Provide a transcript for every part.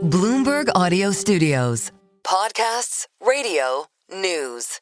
Bloomberg Audio Studios. Podcasts, radio, news.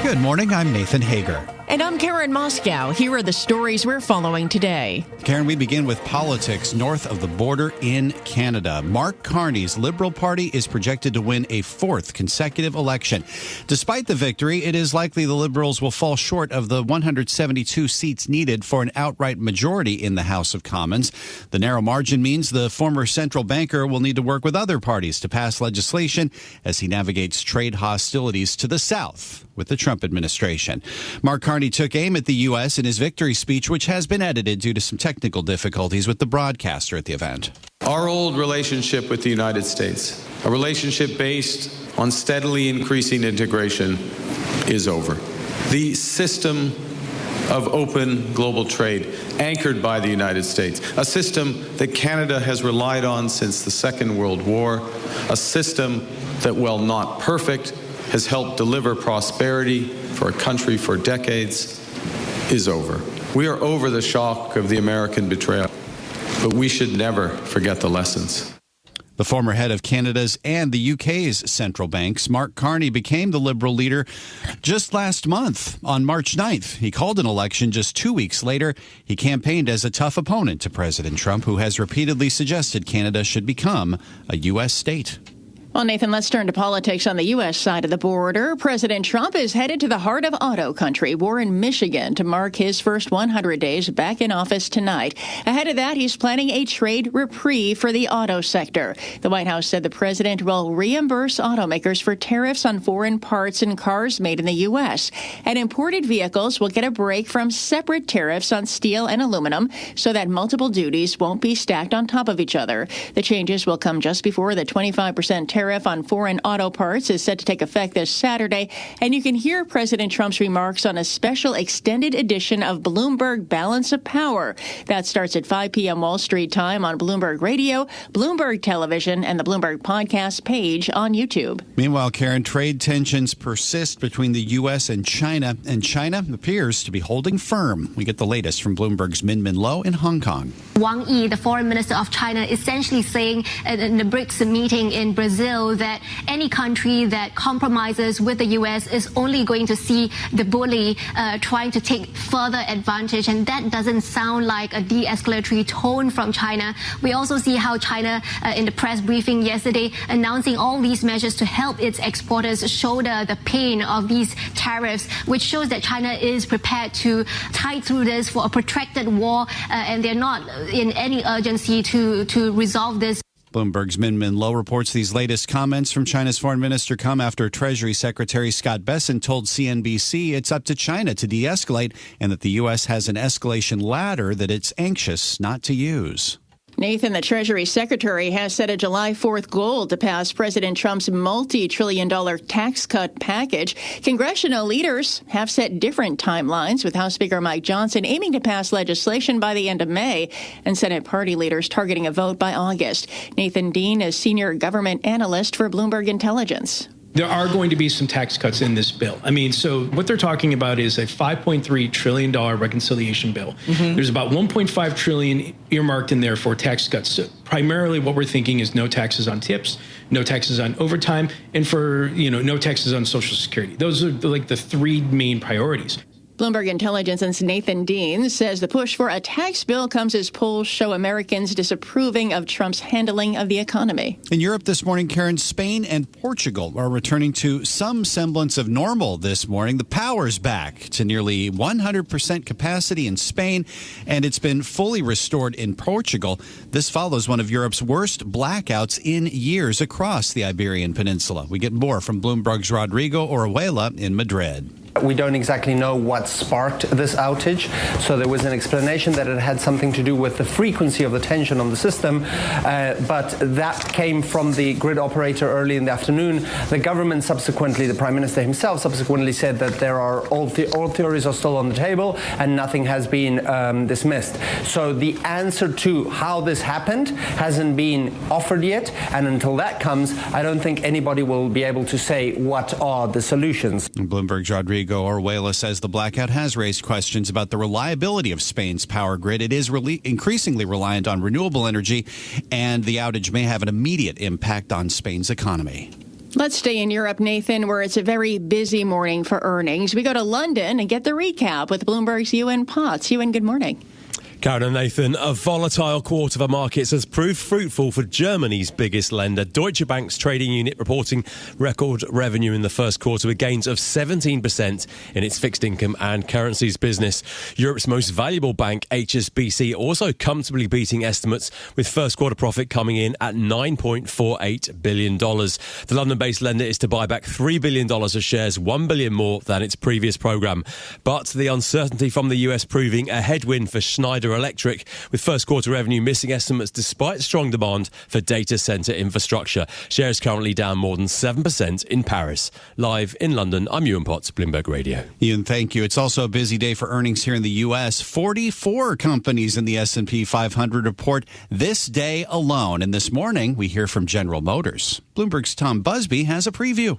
Good morning, I'm Nathan Hager. And I'm Karen Moscow. Here are the stories we're following today. Karen, we begin with politics north of the border in Canada. Mark Carney's Liberal Party is projected to win a fourth consecutive election. Despite the victory, it is likely the Liberals will fall short of the 172 seats needed for an outright majority in the House of Commons. The narrow margin means the former central banker will need to work with other parties to pass legislation as he navigates trade hostilities to the south with the Trump administration. Mark Carney took aim at the U.S. in his victory speech, which has been edited due to some technical difficulties with the broadcaster at the event. Our old relationship with the United States, a relationship based on steadily increasing integration, is over. The system of open global trade anchored by the United States, a system that Canada has relied on since the Second World War, a system that, while not perfect, has helped deliver prosperity for a country for decades, is over. We are over the shock of the American betrayal, but we should never forget the lessons. The former head of Canada's and the UK's central banks, Mark Carney, became the Liberal leader just last month. On March 9th, he called an election. Just 2 weeks later, he campaigned as a tough opponent to President Trump, who has repeatedly suggested Canada should become a U.S. state. Well, Nathan, let's turn to politics on the U.S. side of the border. President Trump is headed to the heart of auto country, Warren, Michigan, to mark his first 100 days back in office tonight. Ahead of that, he's planning a trade reprieve for the auto sector. The White House said the president will reimburse automakers for tariffs on foreign parts and cars made in the U.S. And imported vehicles will get a break from separate tariffs on steel and aluminum so that multiple duties won't be stacked on top of each other. The changes will come just before the 25% tariff on foreign auto parts is set to take effect this Saturday, and you can hear President Trump's remarks on a special extended edition of Bloomberg Balance of Power. That starts at 5 p.m. Wall Street time on Bloomberg Radio, Bloomberg Television, and the Bloomberg Podcast page on YouTube. Meanwhile, Karen, trade tensions persist between the U.S. and China China appears to be holding firm. We get the latest from Bloomberg's Min Min Lo in Hong Kong. Wang Yi, the foreign minister of China, essentially saying in the BRICS meeting in Brazil that any country that compromises with the U.S. is only going to see the bully trying to take further advantage, and that doesn't sound like a de-escalatory tone from China. We also see how China, in the press briefing yesterday, announcing all these measures to help its exporters shoulder the pain of these tariffs, which shows that China is prepared to tide through this for a protracted war, and they're not in any urgency to resolve this. Bloomberg's Min Min Lo reports these latest comments from China's foreign minister come after Treasury Secretary Scott Bessent told CNBC it's up to China to de-escalate and that the U.S. has an escalation ladder that it's anxious not to use. Nathan, the Treasury Secretary has set a July 4th goal to pass President Trump's multi-trillion-dollar tax cut package. Congressional leaders have set different timelines, with House Speaker Mike Johnson aiming to pass legislation by the end of May and Senate party leaders targeting a vote by August. Nathan Dean is senior government analyst for Bloomberg Intelligence. There are going to be some tax cuts in this bill. I mean, so what they're talking about is a $5.3 trillion reconciliation bill. There's about $1.5 trillion earmarked in there for tax cuts. So primarily what we're thinking is no taxes on tips, no taxes on overtime, and no taxes on Social Security. Those are like the three main priorities. Bloomberg Intelligence's Nathan Dean says the push for a tax bill comes as polls show Americans disapproving of Trump's handling of the economy. In Europe this morning, Karen, Spain and Portugal are returning to some semblance of normal this morning. The power's back to nearly 100% capacity in Spain, and it's been fully restored in Portugal. This follows one of Europe's worst blackouts in years across the Iberian Peninsula. We get more from Bloomberg's Rodrigo Orihuela in Madrid. We don't exactly know what sparked this outage, so there was an explanation that it had something to do with the frequency of the tension on the system, but that came from the grid operator early in the afternoon. The government subsequently, the Prime Minister himself subsequently said that there are all theories are still on the table and nothing has been dismissed. So the answer to how this happened hasn't been offered yet, and until that comes, I don't think anybody will be able to say what are the solutions. Bloomberg's Rodrigo Rodrigo Orjuela says the blackout has raised questions about the reliability of Spain's power grid. It is increasingly reliant on renewable energy, and the outage may have an immediate impact on Spain's economy. Let's stay in Europe, Nathan, where it's a very busy morning for earnings. We go to London and get the recap with Bloomberg's Ewan Potts. Ewan, good morning. Karen and Nathan, a volatile quarter for markets has proved fruitful for Germany's biggest lender. Deutsche Bank's trading unit reporting record revenue in the first quarter with gains of 17% in its fixed income and currencies business. Europe's most valuable bank, HSBC, also comfortably beating estimates with first quarter profit coming in at $9.48 billion. The London-based lender is to buy back $3 billion of shares, $1 billion more than its previous programme. But the uncertainty from the US proving a headwind for Schneider Electric, with first quarter revenue missing estimates despite strong demand for data centre infrastructure. Shares currently down more than 7% in Paris. Live in London, I'm Ewan Potts, Bloomberg Radio. Ian, thank you. It's also a busy day for earnings here in the U.S. 44 companies in the S&P 500 report this day alone. And this morning, we hear from General Motors. Bloomberg's Tom Busby has a preview.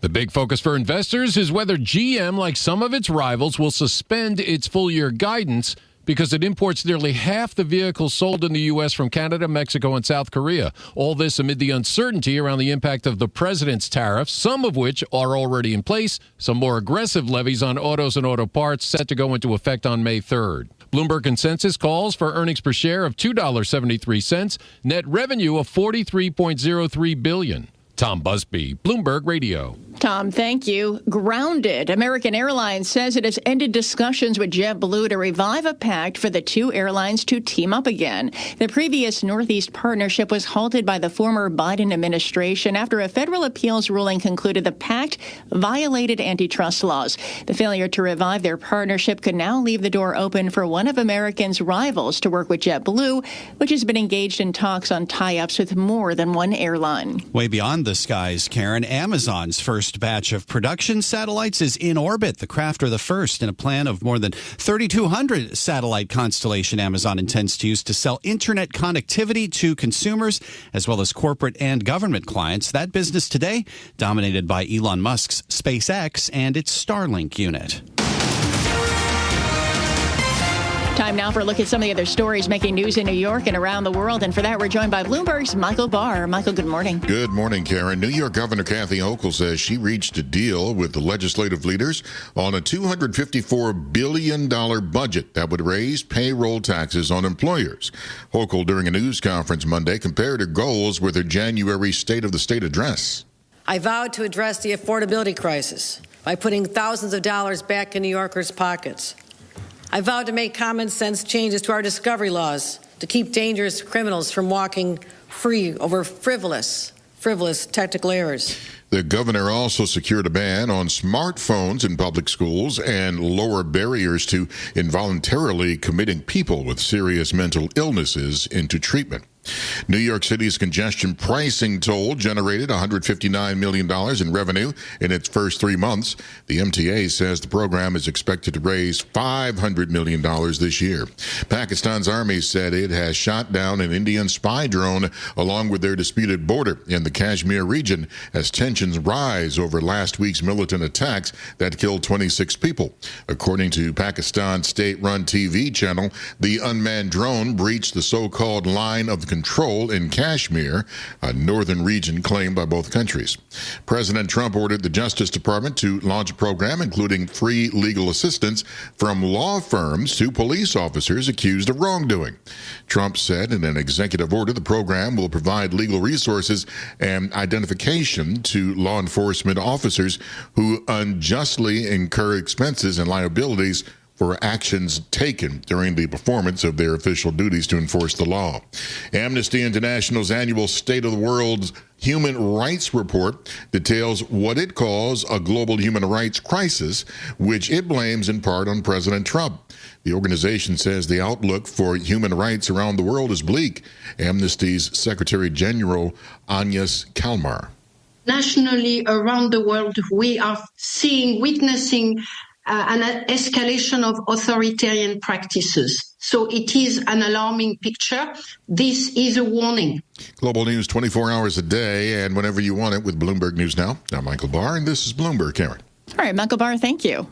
The big focus for investors is whether GM, like some of its rivals, will suspend its full-year guidance because it imports nearly half the vehicles sold in the U.S. from Canada, Mexico, and South Korea. All this amid the uncertainty around the impact of the president's tariffs, some of which are already in place, some more aggressive levies on autos and auto parts set to go into effect on May 3rd. Bloomberg consensus calls for earnings per share of $2.73, net revenue of $43.03 billion. Tom Busby, Bloomberg Radio. Tom, thank you. Grounded. American Airlines says it has ended discussions with JetBlue to revive a pact for the two airlines to team up again. The previous Northeast partnership was halted by the former Biden administration after a federal appeals ruling concluded the pact violated antitrust laws. The failure to revive their partnership could now leave the door open for one of American's rivals to work with JetBlue, which has been engaged in talks on tie-ups with more than one airline. Way beyond the skies, Karen, Amazon's first batch of production satellites is in orbit. The craft are the first in a plan of more than 3,200 satellite constellation Amazon intends to use to sell internet connectivity to consumers as well as corporate and government clients. That business today dominated by Elon Musk's SpaceX and its Starlink unit. Time now for a look at some of the other stories making news in New York and around the world. And for that, we're joined by Bloomberg's Michael Barr. Michael, good morning. Good morning, Karen. New York Governor Kathy Hochul says she reached a deal with the legislative leaders on a $254 billion budget that would raise payroll taxes on employers. Hochul, during a news conference Monday, compared her goals with her January State of the State address. I vowed to address the affordability crisis by putting thousands of dollars back in New Yorkers' pockets. I vowed to make common sense changes to our discovery laws to keep dangerous criminals from walking free over frivolous technical errors. The governor also secured a ban on smartphones in public schools and lower barriers to involuntarily committing people with serious mental illnesses into treatment. New York City's congestion pricing toll generated $159 million in revenue in its first 3 months. The MTA says the program is expected to raise $500 million this year. Pakistan's army said it has shot down an Indian spy drone along with their disputed border in the Kashmir region as tensions rise over last week's militant attacks that killed 26 people. According to Pakistan's state-run TV channel, the unmanned drone breached the so-called line of control in Kashmir, a northern region claimed by both countries. President Trump ordered the Justice Department to launch a program including free legal assistance from law firms to police officers accused of wrongdoing. Trump said in an executive order the program will provide legal resources and identification to law enforcement officers who unjustly incur expenses and liabilities for actions taken during the performance of their official duties to enforce the law. Amnesty International's annual State of the World's Human Rights Report details what it calls a global human rights crisis, which it blames in part on President Trump. The organization says the outlook for human rights around the world is bleak. Amnesty's Secretary General Agnes Kalmar. Nationally, around the world, we are witnessing an escalation of authoritarian practices. So it is an alarming picture. This is a warning. Global news 24 hours a day and whenever you want it with Bloomberg News Now. I'm Michael Barr, and this is Bloomberg, Karen. All right, Michael Barr, thank you.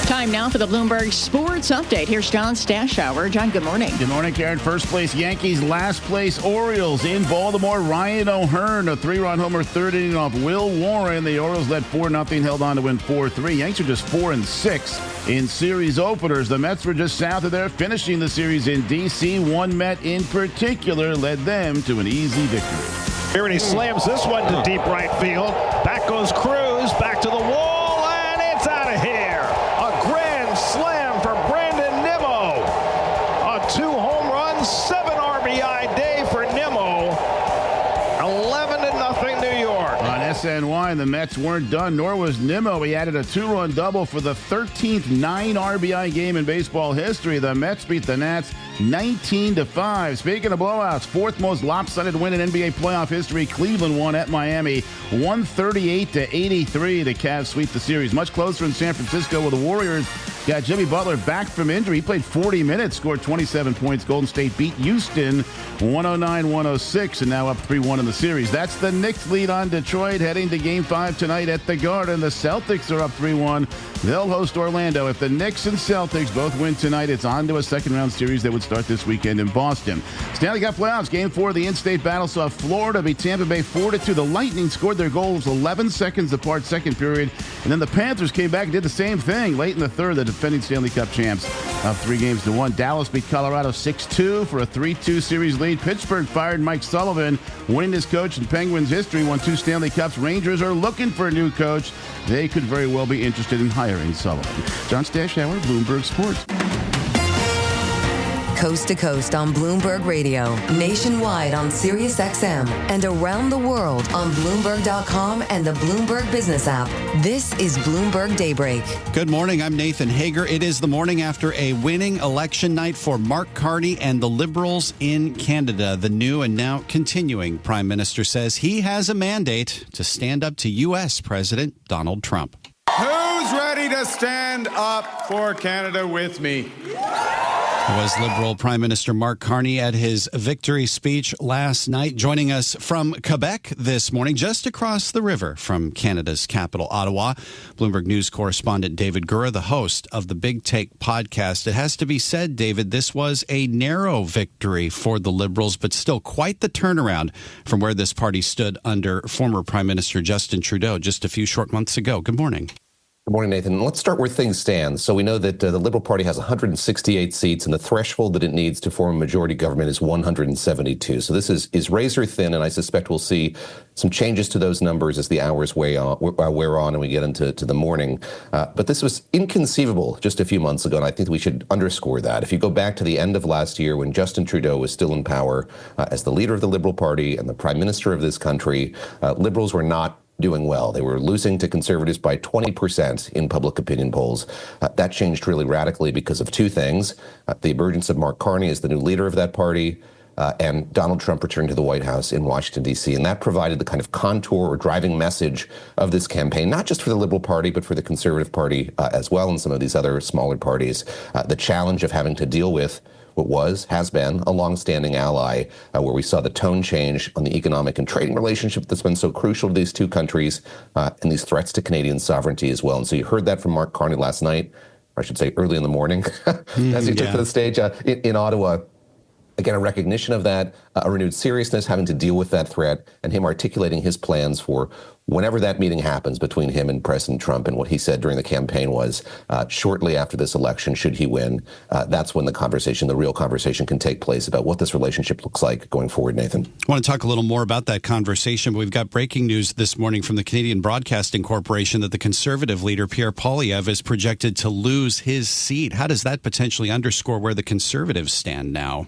Time now for the Bloomberg Sports Update. Here's John Stashower. John, good morning. Good morning, Karen. First place Yankees, last place Orioles. In Baltimore, Ryan O'Hearn, a 3-run homer, third inning off Will Warren. The Orioles led 4-0, held on to win 4-3. Yanks are just 4-6 in series openers. The Mets were just south of there, finishing the series in D.C. One Met in particular led them to an easy victory. Here and he slams this one to deep right field. Back goes Cruz, back to the wall, and it's out of here. A grand slam for Brandon Nimmo. A 2 home run, 7 RBI day for Nimmo. 11-0 New York. On SNY, the Mets weren't done, nor was Nimmo. He added a 2-run double for the 13th 9 RBI game in baseball history. The Mets beat the Nats 19-5. Speaking of blowouts, fourth most lopsided win in NBA playoff history. Cleveland won at Miami 138-83. The Cavs sweep the series. Much closer in San Francisco, where the Warriors got Jimmy Butler back from injury. He played 40 minutes, scored 27 points. Golden State beat Houston 109-106, and now up 3-1 in the series. That's the Knicks lead on Detroit, heading to Game 5 tonight at the Garden. The Celtics are up 3-1. They'll host Orlando. If the Knicks and Celtics both win tonight, it's on to a second-round series that would start this weekend in Boston. Stanley Cup playoffs, Game 4 of the in-state battle saw Florida beat Tampa Bay 4-2. The Lightning scored their goals 11 seconds apart second period, and then the Panthers came back and did the same thing late in the third. The defending Stanley Cup champs up 3-1. Dallas beat Colorado 6-2 for a 3-2 series lead. Pittsburgh fired Mike Sullivan, winningest coach in Penguins history, won 2 Stanley Cups. Rangers are looking for a new coach. They could very well be interested in hiring Sullivan. John Stashower, Bloomberg Sports. Coast to coast on Bloomberg Radio, nationwide on Sirius XM, and around the world on Bloomberg.com and the Bloomberg Business app. This is Bloomberg Daybreak. Good morning. I'm Nathan Hager. It is the morning after a winning election night for Mark Carney and the Liberals in Canada. The new and now continuing Prime Minister says he has a mandate to stand up to U.S. President Donald Trump. Who's ready to stand up for Canada with me? Was Liberal Prime Minister Mark Carney at his victory speech last night. Joining us from Quebec this morning, just across the river from Canada's capital, Ottawa, Bloomberg News correspondent David Gura, the host of the Big Take podcast. It has to be said, David, this was a narrow victory for the Liberals, but still quite the turnaround from where this party stood under former Prime Minister Justin Trudeau just a few short months ago. Good morning. Good morning, Nathan. Let's start where things stand. So we know that the Liberal Party has 168 seats, and the threshold that it needs to form a majority government is 172. So this is razor thin, and I suspect we'll see some changes to those numbers as the hours wear on and we get into the morning. But this was inconceivable just a few months ago, and I think we should underscore that. If you go back to the end of last year when Justin Trudeau was still in power as the leader of the Liberal Party and the Prime Minister of this country, Liberals were not doing well. They were losing to Conservatives by 20% in public opinion polls. That changed really radically because of two things. The emergence of Mark Carney as the new leader of that party, and Donald Trump returned to the White House in Washington, D.C. And that provided the kind of contour or driving message of this campaign, not just for the Liberal Party, but for the Conservative Party as well, and some of these other smaller parties. The challenge of having to deal with what has been a longstanding ally, where we saw the tone change on the economic and trading relationship that's been so crucial to these two countries, and these threats to Canadian sovereignty as well. And so you heard that from Mark Carney last night, or I should say early in the morning, as he took to the stage in Ottawa. Again, a recognition of that, a renewed seriousness, having to deal with that threat, and him articulating his plans for whenever that meeting happens between him and President Trump. And what he said during the campaign was, shortly after this election, should he win, that's when the real conversation can take place about what this relationship looks like going forward, Nathan. I want to talk a little more about that conversation, but we've got breaking news this morning from the Canadian Broadcasting Corporation that the Conservative leader, Pierre Poilievre, is projected to lose his seat. How does that potentially underscore where the Conservatives stand now?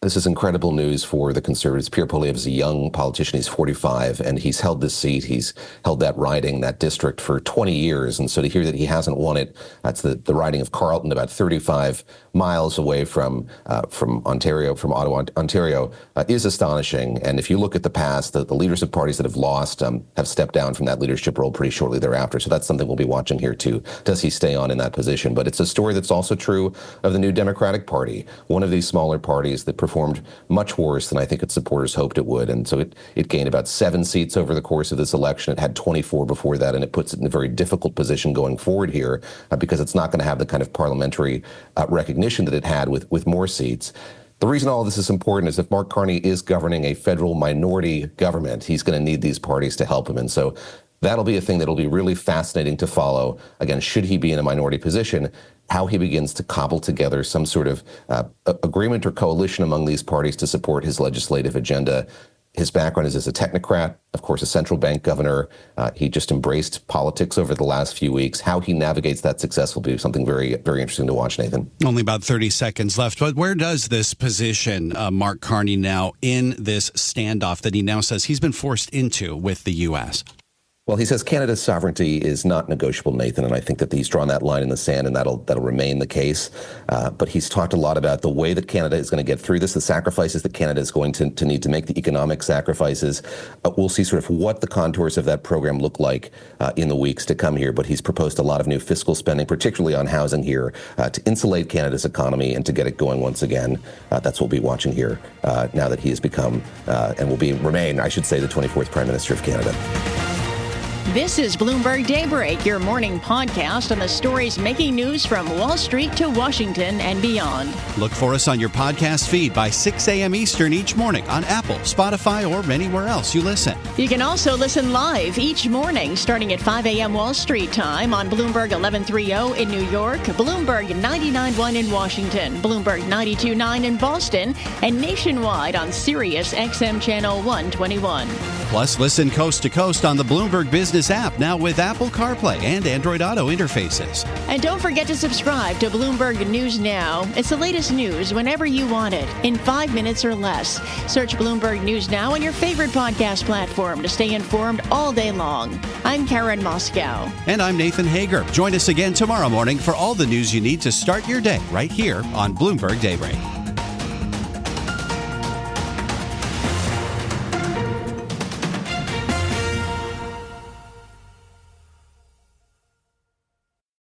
This is incredible news for the Conservatives. Pierre Poilievre is a young politician. He's 45, and he's held this seat. He's held that riding, that district, for 20 years. And so to hear that he hasn't won it, that's the riding of Carleton, about 35 miles away from Ottawa, Ontario, is astonishing. And if you look at the past, the leaders of parties that have lost have stepped down from that leadership role pretty shortly thereafter. So that's something we'll be watching here, too. Does he stay on in that position? But it's a story that's also true of the New Democratic Party, one of these smaller parties that performed performed much worse than I think its supporters hoped it would. And so it gained about 7 seats over the course of this election. It had 24 before that, and it puts it in a very difficult position going forward here because it's not going to have the kind of parliamentary recognition that it had with more seats. The reason all of this is important is if Mark Carney is governing a federal minority government, he's going to need these parties to help him. And so that'll be a thing that'll be really fascinating to follow. Again, should he be in a minority position, how he begins to cobble together some sort of agreement or coalition among these parties to support his legislative agenda. His background is as a technocrat, of course, a central bank governor. He just embraced politics over the last few weeks. How he navigates that success will be something very, very interesting to watch, Nathan. Only about 30 seconds left, but where does this position Mark Carney now in this standoff that he now says he's been forced into with the U.S.? Well, he says Canada's sovereignty is not negotiable, Nathan, and I think that he's drawn that line in the sand, and that'll remain the case. But he's talked a lot about the way that Canada is going to get through this, the sacrifices that Canada is going to need to make, the economic sacrifices. We'll see sort of what the contours of that program look like in the weeks to come here. But he's proposed a lot of new fiscal spending, particularly on housing here, to insulate Canada's economy and to get it going once again. That's what we'll be watching here now that he has become and will remain, I should say, the 24th Prime Minister of Canada. This is Bloomberg Daybreak, your morning podcast on the stories making news from Wall Street to Washington and beyond. Look for us on your podcast feed by 6 a.m. Eastern each morning on Apple, Spotify, or anywhere else you listen. You can also listen live each morning starting at 5 a.m. Wall Street time on Bloomberg 1130 in New York, Bloomberg 99.1 in Washington, Bloomberg 92.9 in Boston, and nationwide on Sirius XM Channel 121. Plus, listen coast to coast on the Bloomberg Business app, now with Apple CarPlay and Android Auto interfaces. And don't forget to subscribe to Bloomberg News Now. It's the latest news whenever you want it, in 5 minutes or less. Search Bloomberg News Now on your favorite podcast platform to stay informed all day long. I'm Karen Moscow. And I'm Nathan Hager. Join us again tomorrow morning for all the news you need to start your day right here on Bloomberg Daybreak.